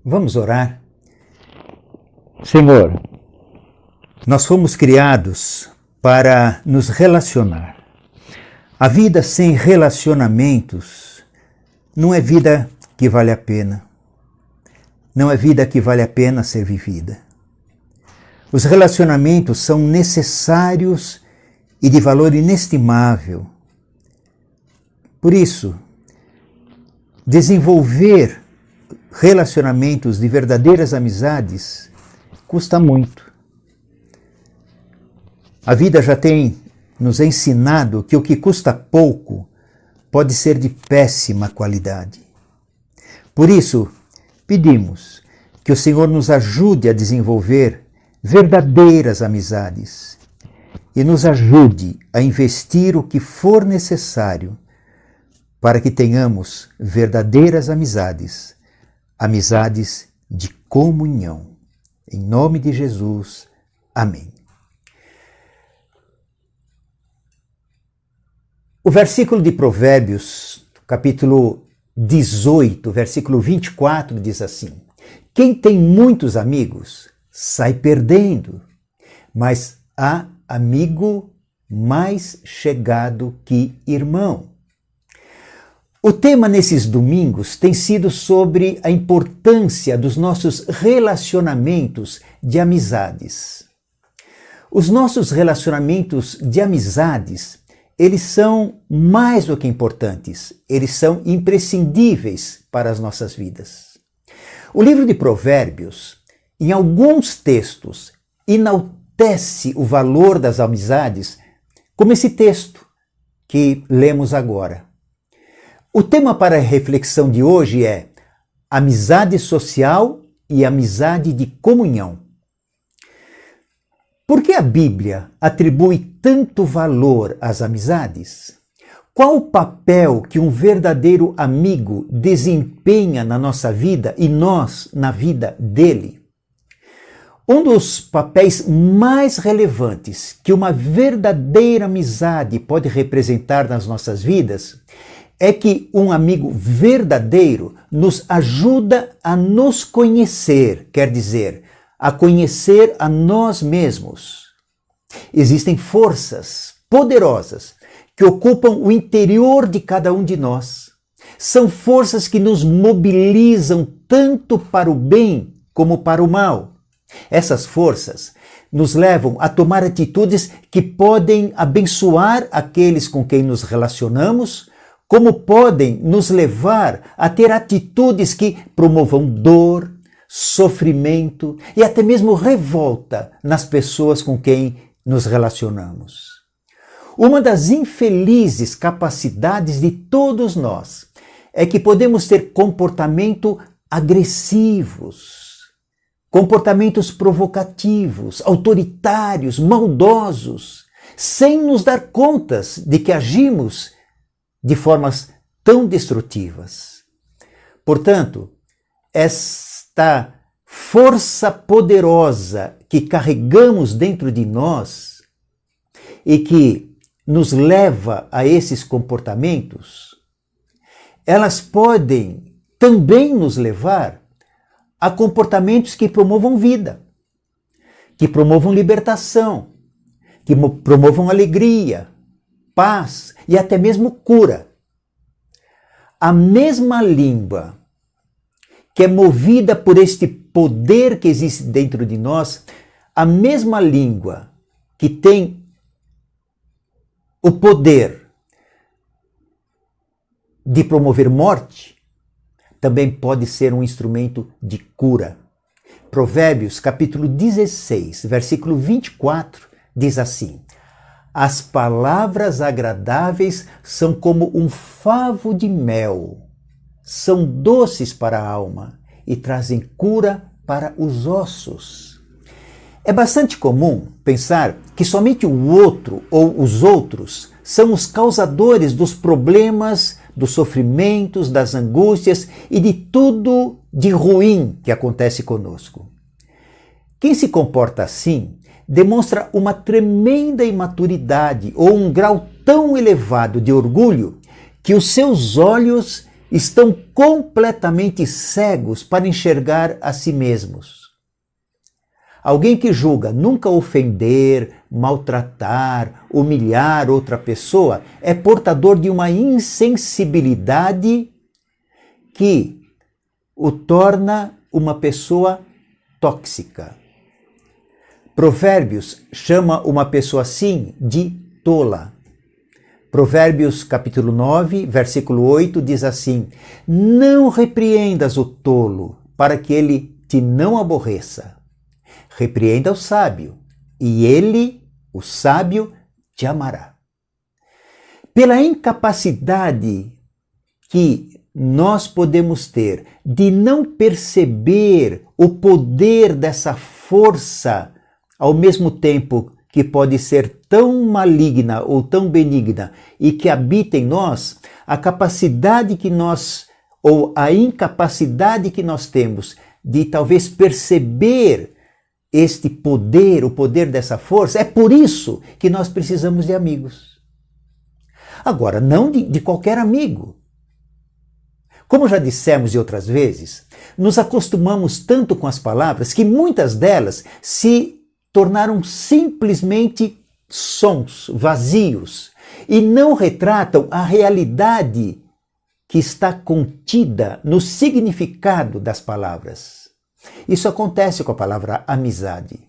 Vamos orar? Senhor, nós fomos criados para nos relacionar. A vida sem relacionamentos não é vida que vale a pena. Não é vida que vale a pena ser vivida. Os relacionamentos são necessários e de valor inestimável. Por isso, desenvolver relacionamentos de verdadeiras amizades custa muito. A vida já tem nos ensinado que o que custa pouco pode ser de péssima qualidade. Por isso, pedimos que o Senhor nos ajude a desenvolver verdadeiras amizades e nos ajude a investir o que for necessário para que tenhamos verdadeiras amizades, amizades de comunhão. Em nome de Jesus, amém. O versículo de Provérbios, capítulo 18, versículo 24, diz assim: quem tem muitos amigos sai perdendo, mas há amigo mais chegado que irmão. O tema nesses domingos tem sido sobre a importância dos nossos relacionamentos de amizades. Os nossos relacionamentos de amizades, eles são mais do que importantes, eles são imprescindíveis para as nossas vidas. O livro de Provérbios, em alguns textos, enaltece o valor das amizades, como esse texto que lemos agora. O tema para a reflexão de hoje é amizade social e amizade de comunhão. Por que a Bíblia atribui tanto valor às amizades? Qual o papel que um verdadeiro amigo desempenha na nossa vida e nós na vida dele? Um dos papéis mais relevantes que uma verdadeira amizade pode representar nas nossas vidas é que um amigo verdadeiro nos ajuda a nos conhecer, quer dizer, a conhecer a nós mesmos. Existem forças poderosas que ocupam o interior de cada um de nós. São forças que nos mobilizam tanto para o bem como para o mal. Essas forças nos levam a tomar atitudes que podem abençoar aqueles com quem nos relacionamos, como podem nos levar a ter atitudes que promovam dor, sofrimento e até mesmo revolta nas pessoas com quem nos relacionamos. Uma das infelizes capacidades de todos nós é que podemos ter comportamento agressivos, comportamentos provocativos, autoritários, maldosos, sem nos dar contas de que agimos de formas tão destrutivas. Portanto, esta força poderosa que carregamos dentro de nós e que nos leva a esses comportamentos, elas podem também nos levar a comportamentos que promovam vida, que promovam libertação, que promovam alegria, paz e até mesmo cura. A mesma língua que é movida por este poder que existe dentro de nós, a mesma língua que tem o poder de promover morte, também pode ser um instrumento de cura. Provérbios, capítulo 16, versículo 24, diz assim: as palavras agradáveis são como um favo de mel, são doces para a alma e trazem cura para os ossos. É bastante comum pensar que somente o outro ou os outros são os causadores dos problemas, dos sofrimentos, das angústias e de tudo de ruim que acontece conosco. Quem se comporta assim demonstra uma tremenda imaturidade ou um grau tão elevado de orgulho que os seus olhos estão completamente cegos para enxergar a si mesmos. Alguém que julga nunca ofender, maltratar, humilhar outra pessoa é portador de uma insensibilidade que o torna uma pessoa tóxica. Provérbios chama uma pessoa assim de tola. Provérbios capítulo 9, versículo 8 diz assim: não repreendas o tolo, para que ele te não aborreça. Repreenda o sábio, e ele, o sábio, te amará. Pela incapacidade que nós podemos ter de não perceber o poder dessa força, ao mesmo tempo que pode ser tão maligna ou tão benigna e que habita em nós, a capacidade que nós, ou a incapacidade que nós temos de talvez perceber este poder, o poder dessa força, é por isso que nós precisamos de amigos. Agora, não de qualquer amigo. Como já dissemos de outras vezes, nos acostumamos tanto com as palavras que muitas delas se tornaram simplesmente sons vazios e não retratam a realidade que está contida no significado das palavras. Isso acontece com a palavra amizade.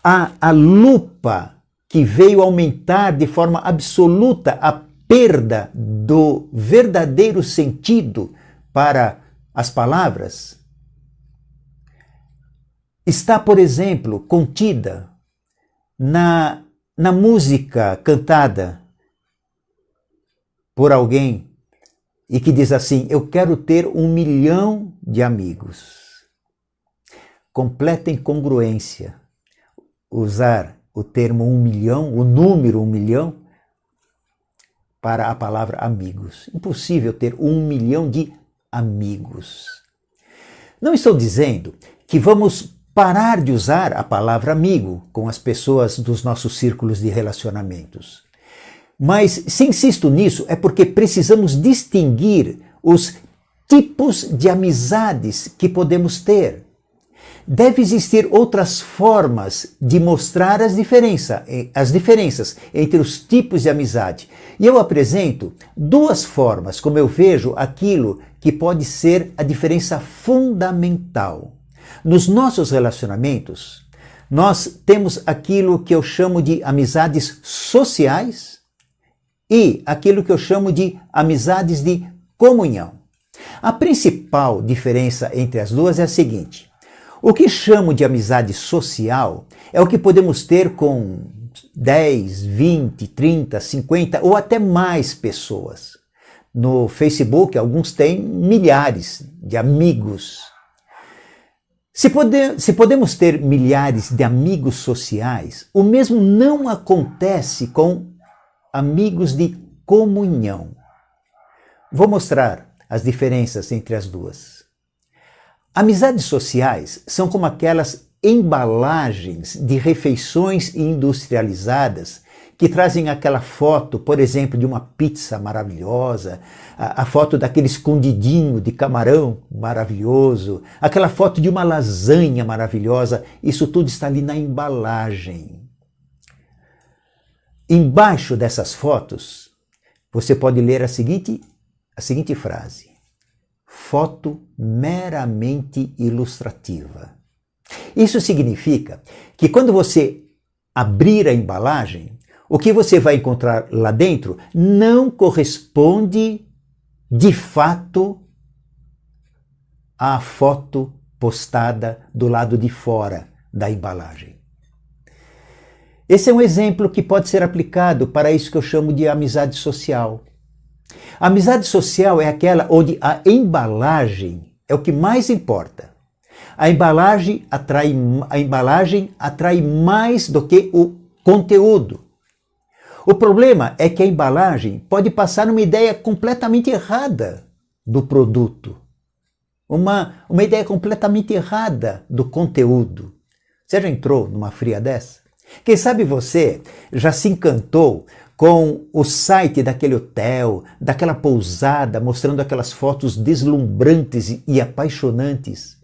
A lupa que veio aumentar de forma absoluta a perda do verdadeiro sentido para as palavras está, por exemplo, contida na música cantada por alguém e que diz assim: eu quero ter 1 milhão de amigos. Completa incongruência usar o termo 1 milhão, o número 1 milhão, para a palavra amigos. Impossível ter 1 milhão de amigos. Não estou dizendo que vamos parar de usar a palavra amigo com as pessoas dos nossos círculos de relacionamentos. Mas se insisto nisso é porque precisamos distinguir os tipos de amizades que podemos ter. Deve existir outras formas de mostrar as diferenças entre os tipos de amizade. E eu apresento 2 formas, como eu vejo aquilo que pode ser a diferença fundamental. Nos nossos relacionamentos, nós temos aquilo que eu chamo de amizades sociais e aquilo que eu chamo de amizades de comunhão. A principal diferença entre as duas é a seguinte: o que chamo de amizade social é o que podemos ter com 10, 20, 30, 50 ou até mais pessoas. No Facebook, alguns têm milhares de amigos. Se podemos ter milhares de amigos sociais, o mesmo não acontece com amigos de comunhão. Vou mostrar as diferenças entre as duas. Amizades sociais são como aquelas embalagens de refeições industrializadas que trazem aquela foto, por exemplo, de uma pizza maravilhosa, a foto daquele escondidinho de camarão maravilhoso, aquela foto de uma lasanha maravilhosa. Isso tudo está ali na embalagem. Embaixo dessas fotos, você pode ler a seguinte frase: foto meramente ilustrativa. Isso significa que quando você abrir a embalagem, o que você vai encontrar lá dentro não corresponde de fato à foto postada do lado de fora da embalagem. Esse é um exemplo que pode ser aplicado para isso que eu chamo de amizade social. A amizade social é aquela onde a embalagem é o que mais importa. A embalagem atrai mais do que o conteúdo. O problema é que a embalagem pode passar uma ideia completamente errada do produto. Uma ideia completamente errada do conteúdo. Você já entrou numa fria dessa? Quem sabe você já se encantou com o site daquele hotel, daquela pousada, mostrando aquelas fotos deslumbrantes e apaixonantes.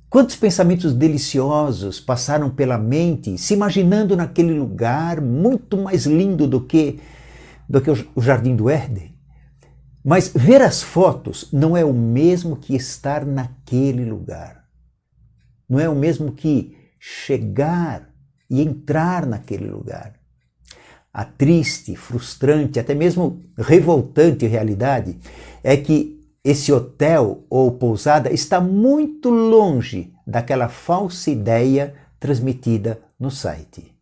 Quantos pensamentos deliciosos passaram pela mente, se imaginando naquele lugar muito mais lindo do que o Jardim do Éden. Mas ver as fotos não é o mesmo que estar naquele lugar. Não é o mesmo que chegar e entrar naquele lugar. A triste, frustrante, até mesmo revoltante realidade é que esse hotel ou pousada está muito longe daquela falsa ideia transmitida no site.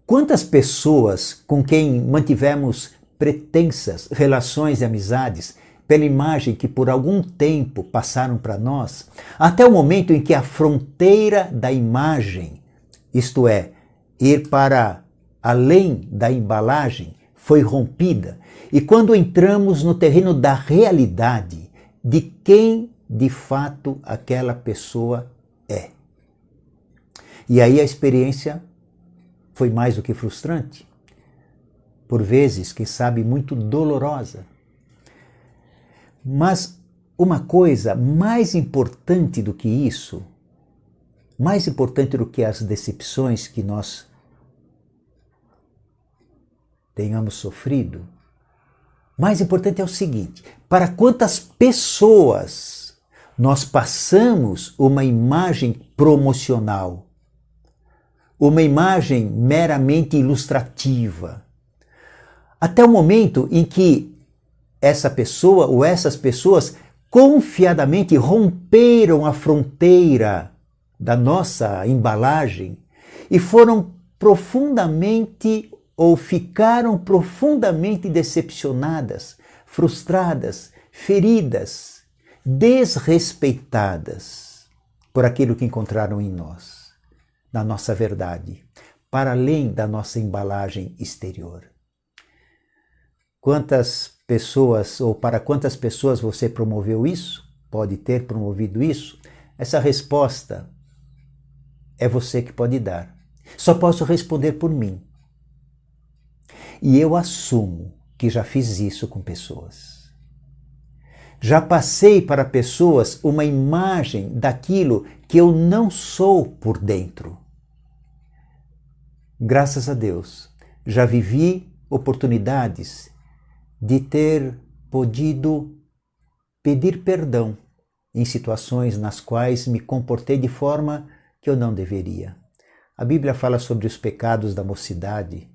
Quantas pessoas com quem mantivemos pretensas relações e amizades pela imagem que por algum tempo passaram para nós, até o momento em que a fronteira da imagem, isto é, ir para além da embalagem, foi rompida, e quando entramos no terreno da realidade de quem de fato aquela pessoa é. E aí a experiência foi mais do que frustrante, por vezes, quem sabe, muito dolorosa. Mas uma coisa mais importante do que isso, mais importante do que as decepções que nós tenhamos sofrido, mais importante é o seguinte: para quantas pessoas nós passamos uma imagem promocional, uma imagem meramente ilustrativa, até o momento em que essa pessoa ou essas pessoas confiadamente romperam a fronteira da nossa embalagem e foram profundamente ou ficaram profundamente decepcionadas, frustradas, feridas, desrespeitadas por aquilo que encontraram em nós, na nossa verdade, para além da nossa embalagem exterior. Quantas pessoas ou para quantas pessoas você promoveu isso? Pode ter promovido isso? Essa resposta é você que pode dar. Só posso responder por mim. E eu assumo que já fiz isso com pessoas. Já passei para pessoas uma imagem daquilo que eu não sou por dentro. Graças a Deus, já vivi oportunidades de ter podido pedir perdão em situações nas quais me comportei de forma que eu não deveria. A Bíblia fala sobre os pecados da mocidade.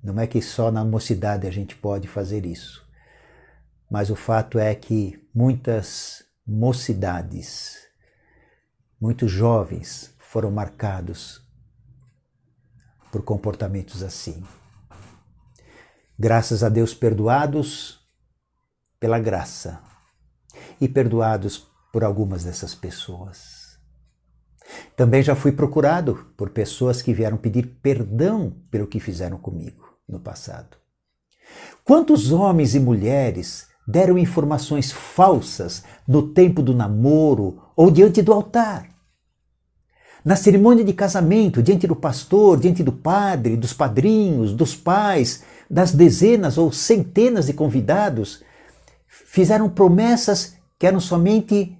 Não é que só na mocidade a gente pode fazer isso, mas o fato é que muitas mocidades, muitos jovens foram marcados por comportamentos assim. Graças a Deus perdoados pela graça e perdoados por algumas dessas pessoas. Também já fui procurado por pessoas que vieram pedir perdão pelo que fizeram comigo no passado. Quantos homens e mulheres deram informações falsas no tempo do namoro ou diante do altar? Na cerimônia de casamento, diante do pastor, diante do padre, dos padrinhos, dos pais, das dezenas ou centenas de convidados, fizeram promessas que eram somente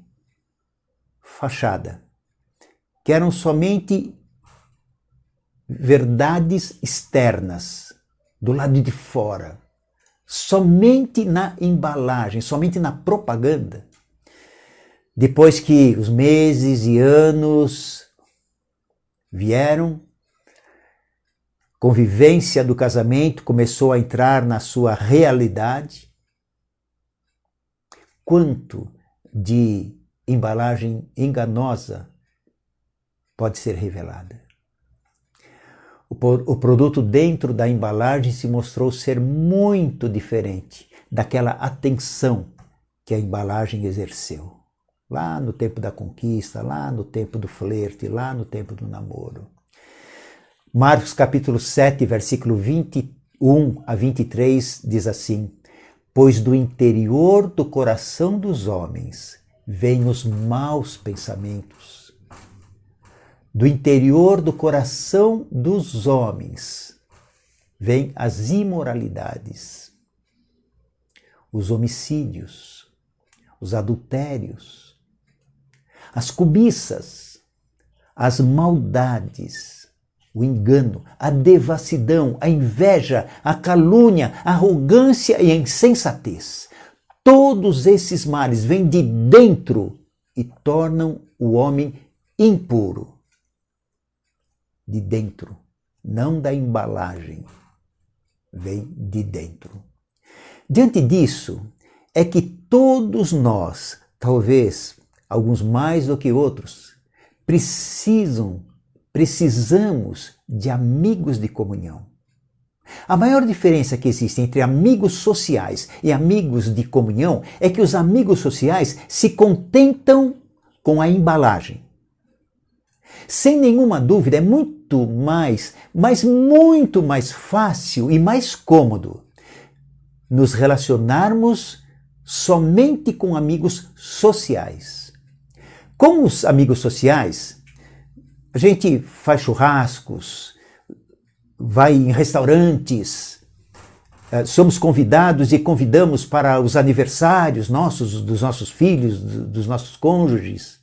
fachada, que eram somente verdades externas, do lado de fora, somente na embalagem, somente na propaganda. Depois que os meses e anos vieram, convivência do casamento começou a entrar na sua realidade. Quanto de embalagem enganosa pode ser revelada? O produto dentro da embalagem se mostrou ser muito diferente daquela atenção que a embalagem exerceu. Lá no tempo da conquista, lá no tempo do flerte, lá no tempo do namoro. Marcos capítulo 7, versículo 21 a 23 diz assim: pois do interior do coração dos homens vêm os maus pensamentos, do interior do coração dos homens, vêm as imoralidades, os homicídios, os adultérios, as cobiças, as maldades, o engano, a devassidão, a inveja, a calúnia, a arrogância e a insensatez. Todos esses males vêm de dentro e tornam o homem impuro. De dentro, não da embalagem, vem de dentro. Diante disso, é que todos nós, talvez alguns mais do que outros, precisamos de amigos de comunhão. A maior diferença que existe entre amigos sociais e amigos de comunhão é que os amigos sociais se contentam com a embalagem. Sem nenhuma dúvida, é muito mais, mas muito mais fácil e mais cômodo nos relacionarmos somente com amigos sociais. Com os amigos sociais, a gente faz churrascos, vai em restaurantes, somos convidados e convidamos para os aniversários nossos, dos nossos filhos, dos nossos cônjuges.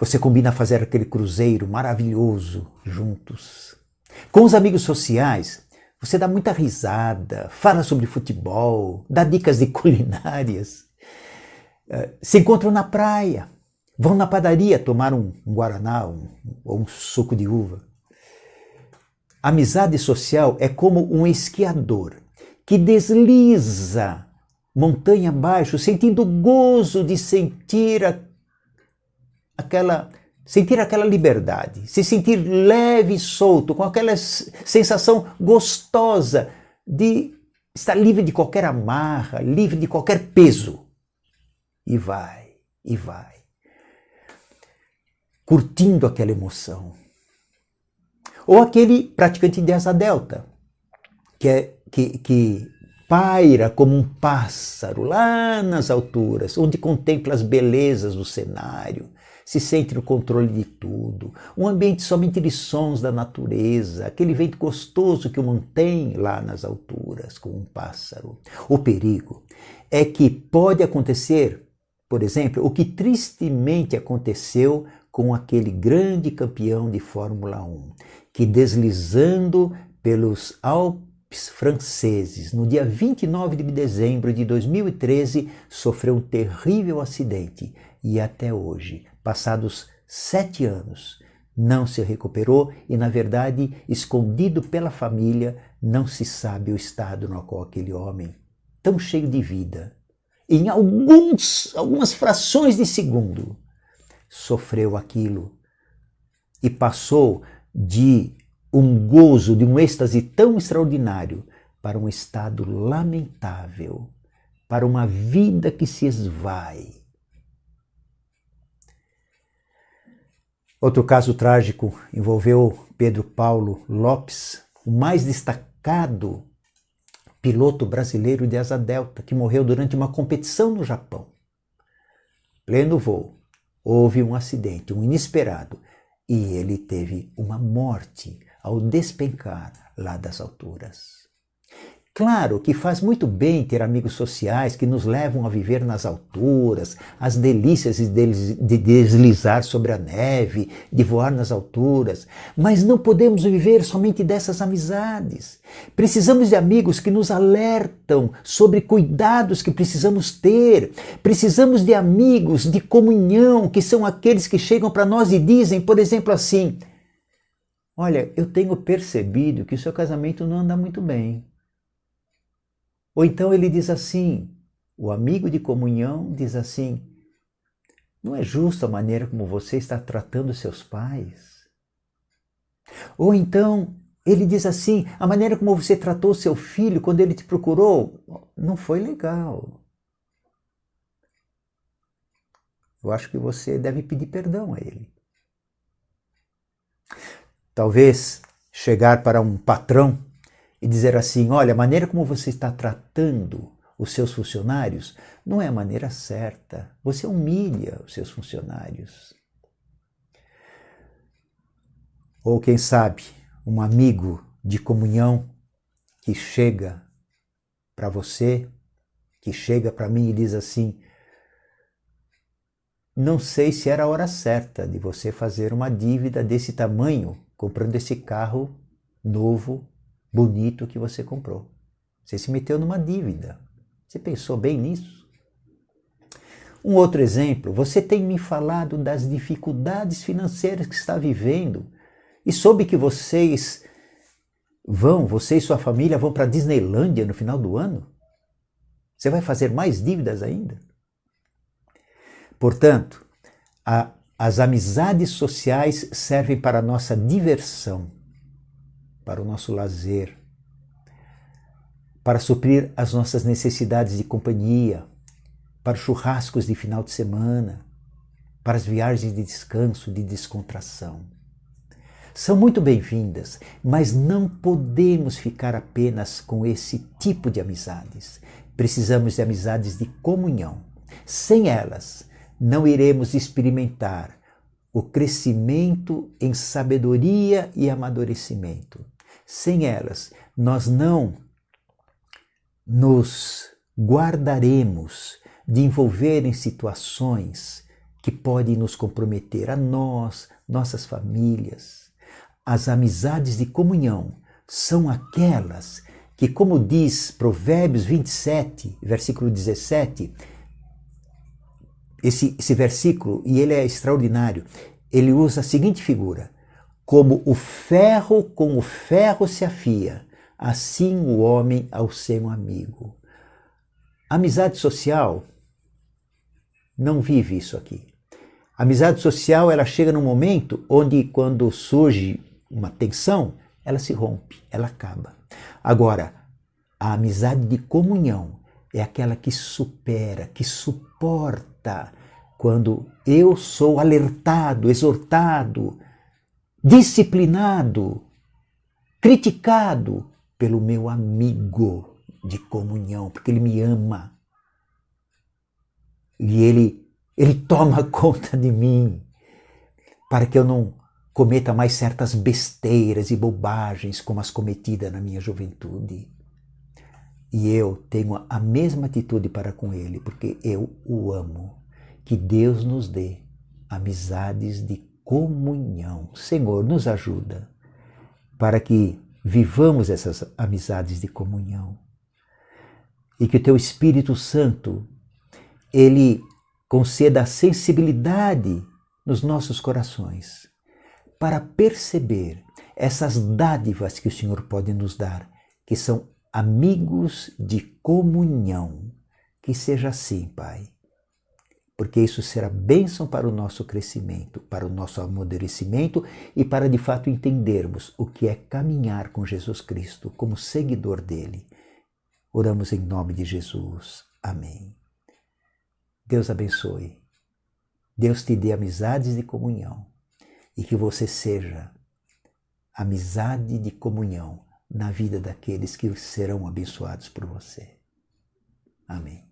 Você combina fazer aquele cruzeiro maravilhoso juntos. Com os amigos sociais, você dá muita risada, fala sobre futebol, dá dicas de culinárias. Se encontram na praia, vão na padaria tomar um guaraná ou um suco de uva. Amizade social é como um esquiador que desliza montanha abaixo, sentindo o gozo de sentir aquela liberdade, se sentir leve e solto, com aquela sensação gostosa de estar livre de qualquer amarra, livre de qualquer peso. E vai, curtindo aquela emoção. Ou aquele praticante de asa delta, que paira como um pássaro lá nas alturas, onde contempla as belezas do cenário, se sente no controle de tudo, um ambiente somente de sons da natureza, aquele vento gostoso que o mantém lá nas alturas, como um pássaro. O perigo é que pode acontecer, por exemplo, o que tristemente aconteceu com aquele grande campeão de Fórmula 1, que deslizando pelos Alpes franceses, no dia 29 de dezembro de 2013, sofreu um terrível acidente e até hoje, passados 7 anos, não se recuperou e, na verdade, escondido pela família, não se sabe o estado no qual aquele homem, tão cheio de vida, em algumas frações de segundo, sofreu aquilo e passou de um gozo, de um êxtase tão extraordinário para um estado lamentável, para uma vida que se esvai. Outro caso trágico envolveu Pedro Paulo Lopes, o mais destacado piloto brasileiro de asa delta, que morreu durante uma competição no Japão. Pleno voo, houve um acidente, um inesperado, e ele teve uma morte ao despencar lá das alturas. Claro que faz muito bem ter amigos sociais que nos levam a viver nas alturas, as delícias de deslizar sobre a neve, de voar nas alturas, mas não podemos viver somente dessas amizades. Precisamos de amigos que nos alertam sobre cuidados que precisamos ter. Precisamos de amigos de comunhão, que são aqueles que chegam para nós e dizem, por exemplo, assim: olha, eu tenho percebido que o seu casamento não anda muito bem. Ou então ele diz assim, o amigo de comunhão diz assim: não é justo a maneira como você está tratando seus pais. Ou então ele diz assim, a maneira como você tratou seu filho quando ele te procurou, não foi legal. Eu acho que você deve pedir perdão a ele. Talvez chegar para um patrão e dizer assim: olha, a maneira como você está tratando os seus funcionários não é a maneira certa. Você humilha os seus funcionários. Ou quem sabe, um amigo de comunhão que chega para você, que chega para mim e diz assim: não sei se era a hora certa de você fazer uma dívida desse tamanho, comprando esse carro novo, bonito que você comprou. Você se meteu numa dívida. Você pensou bem nisso? Um outro exemplo, você tem me falado das dificuldades financeiras que está vivendo e soube que você e sua família vão para a Disneylândia no final do ano? Você vai fazer mais dívidas ainda? Portanto, as amizades sociais servem para a nossa diversão, para o nosso lazer, para suprir as nossas necessidades de companhia, para churrascos de final de semana, para as viagens de descanso, de descontração. São muito bem-vindas, mas não podemos ficar apenas com esse tipo de amizades. Precisamos de amizades de comunhão. Sem elas, não iremos experimentar o crescimento em sabedoria e amadurecimento. Sem elas, nós não nos guardaremos de envolver em situações que podem nos comprometer a nós, nossas famílias. As amizades de comunhão são aquelas que, como diz Provérbios 27, versículo 17, esse versículo, e ele é extraordinário, ele usa a seguinte figura: como o ferro com o ferro se afia, assim o homem ao seu amigo. A amizade social não vive isso aqui. A amizade social, ela chega num momento onde, quando surge uma tensão, ela se rompe, ela acaba. Agora, a amizade de comunhão é aquela que supera, que suporta quando eu sou alertado, exortado, disciplinado, criticado pelo meu amigo de comunhão, porque ele me ama. E ele toma conta de mim para que eu não cometa mais certas besteiras e bobagens como as cometidas na minha juventude. E eu tenho a mesma atitude para com ele, porque eu o amo. Que Deus nos dê amizades de comunhão. Senhor, nos ajuda para que vivamos essas amizades de comunhão. E que o Teu Espírito Santo, ele conceda a sensibilidade nos nossos corações para perceber essas dádivas que o Senhor pode nos dar, que são amigos de comunhão. Que seja assim, Pai, porque isso será bênção para o nosso crescimento, para o nosso amadurecimento e para de fato entendermos o que é caminhar com Jesus Cristo como seguidor dele. Oramos em nome de Jesus. Amém. Deus abençoe. Deus te dê amizades de comunhão e que você seja amizade de comunhão na vida daqueles que serão abençoados por você. Amém.